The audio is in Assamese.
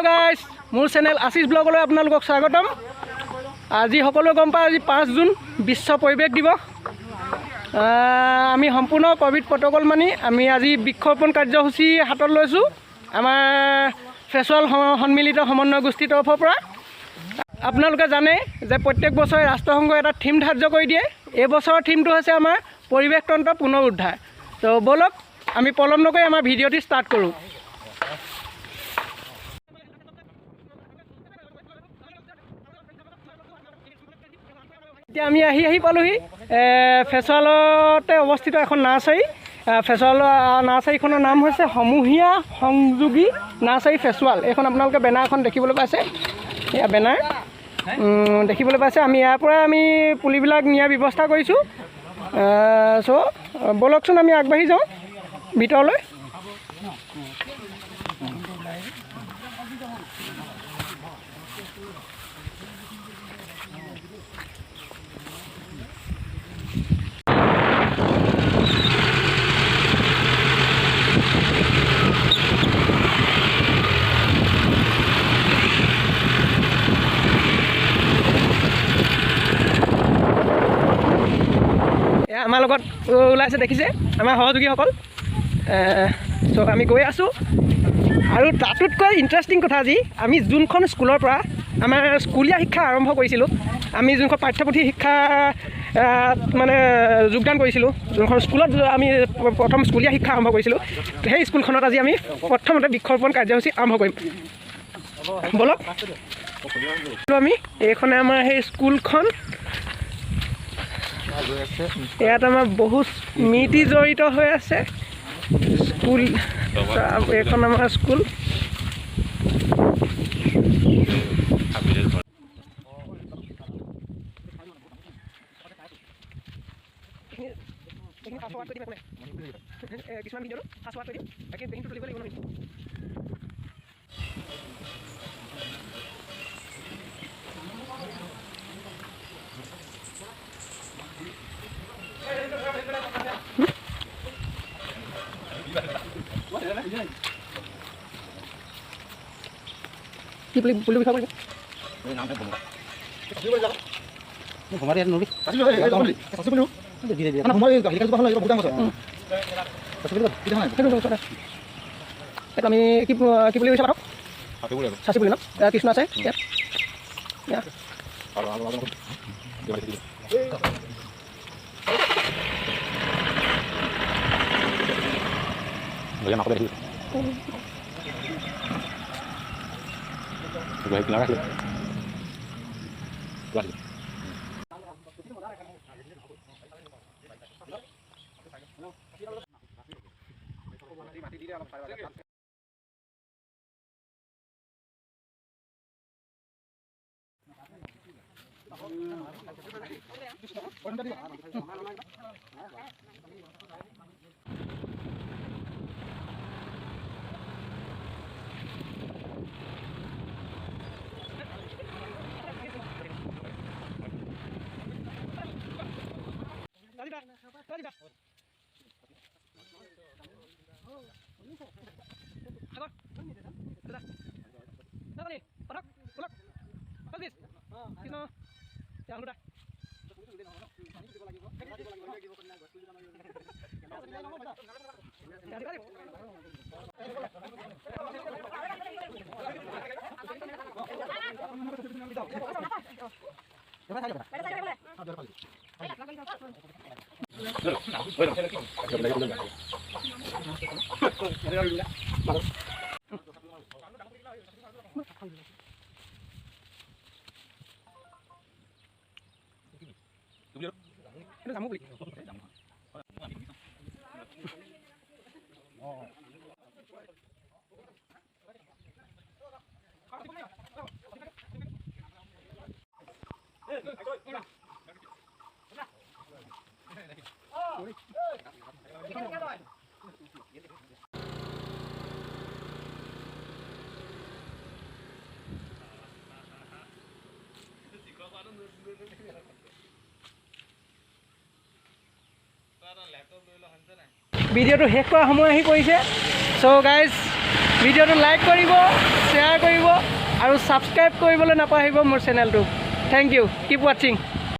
গাইজ মোৰ চেনেল আশিষ ব্লগলৈ আপোনালোকক স্বাগতম। আজি সকলোৱে গম পায় আজি 5 জুন বিশ্ব পৰিৱেশ দিৱস। আমি সম্পূৰ্ণ কোভিড প্ৰট'কল মানি আমি আজি বৃক্ষৰোপণ কাৰ্যসূচী হাতত লৈছোঁ আমাৰ ফেচুৱেল সন্মিলিত সমন্বয় গোষ্ঠীৰ তৰফৰ পৰা। আপোনালোকে জানে যে প্ৰত্যেক বছৰে ৰাষ্ট্ৰসংঘই এটা থিম ধাৰ্য কৰি দিয়ে। এই বছৰৰ থিমটো হৈছে আমাৰ পৰিৱেশ তন্ত্ৰ পুনৰ উদ্ধাৰ। তো বলক আমি পলম নকৰি আমাৰ ভিডিঅ'টি ষ্টাৰ্ট কৰোঁ। এতিয়া আমি আহি পালোহি ফেচুৱেলতে অৱস্থিত এখন নাৰ্চাৰী। ফেচুৱেল নাৰ্চাৰীখনৰ নাম হৈছে সমূহীয়া সংযোগী নাৰ্চাৰী ফেচুৱেল। এইখন আপোনালোকে বেনাৰ এখন দেখিবলৈ পাইছে, এয়া বেনাৰ দেখিবলৈ পাইছে। আমি ইয়াৰ পৰা আমি পুলিবিলাক নিয়াৰ ব্যৱস্থা কৰিছোঁ। চ' বলকচোন আমি আগবাঢ়ি যাওঁ ভিতৰলৈ। আমাৰ লগত ওলাইছে দেখিছে আমাৰ সহযোগীসকল। চ' আমি গৈ আছোঁ। আৰু তাতোতকৈ ইণ্টাৰেষ্টিং কথা, আজি আমি যোনখন স্কুলৰ পৰা আমাৰ স্কুলীয়া শিক্ষা আৰম্ভ কৰিছিলোঁ, আমি যোনখন পাঠ্যপুথি শিক্ষা মানে যোগদান কৰিছিলোঁ, যোনখন স্কুলত আমি প্ৰথম স্কুলীয়া শিক্ষা আৰম্ভ কৰিছিলোঁ, সেই স্কুলখনত আজি আমি প্ৰথমতে বৃক্ষৰোপণ কাৰ্যসূচী আৰম্ভ কৰিম। বলক আমি এইখনে আমাৰ সেই স্কুলখন। ইয়াত আমাৰ বহুত স্মৃতি জড়িত হৈ আছে। স্কুল এইখন আমাৰ স্কুল। কিছুমান ভিডিঅ'টো ফাষ্ট ৱাৰ্ড কৰি দিম, বাকী পেইণ্টটো তুলিব লাগিব নহয়। কি পুলি বিষয় কৰিছে? আমি কি পুলি কৈছে বাৰু? চাচি পুলি ন? কৃষ্ণ আছে ইয়াত। ভিডিঅ'টো শেষ কৰাৰ সময় আহি পৰিছে। চ' গাইজ ভিডিঅ'টো লাইক কৰিব, শ্বেয়াৰ কৰিব আৰু ছাবস্ক্ৰাইব কৰিবলৈ নাপাহৰিব মোৰ চেনেলটো। থেংক ইউ, কিপ ৱাচিং।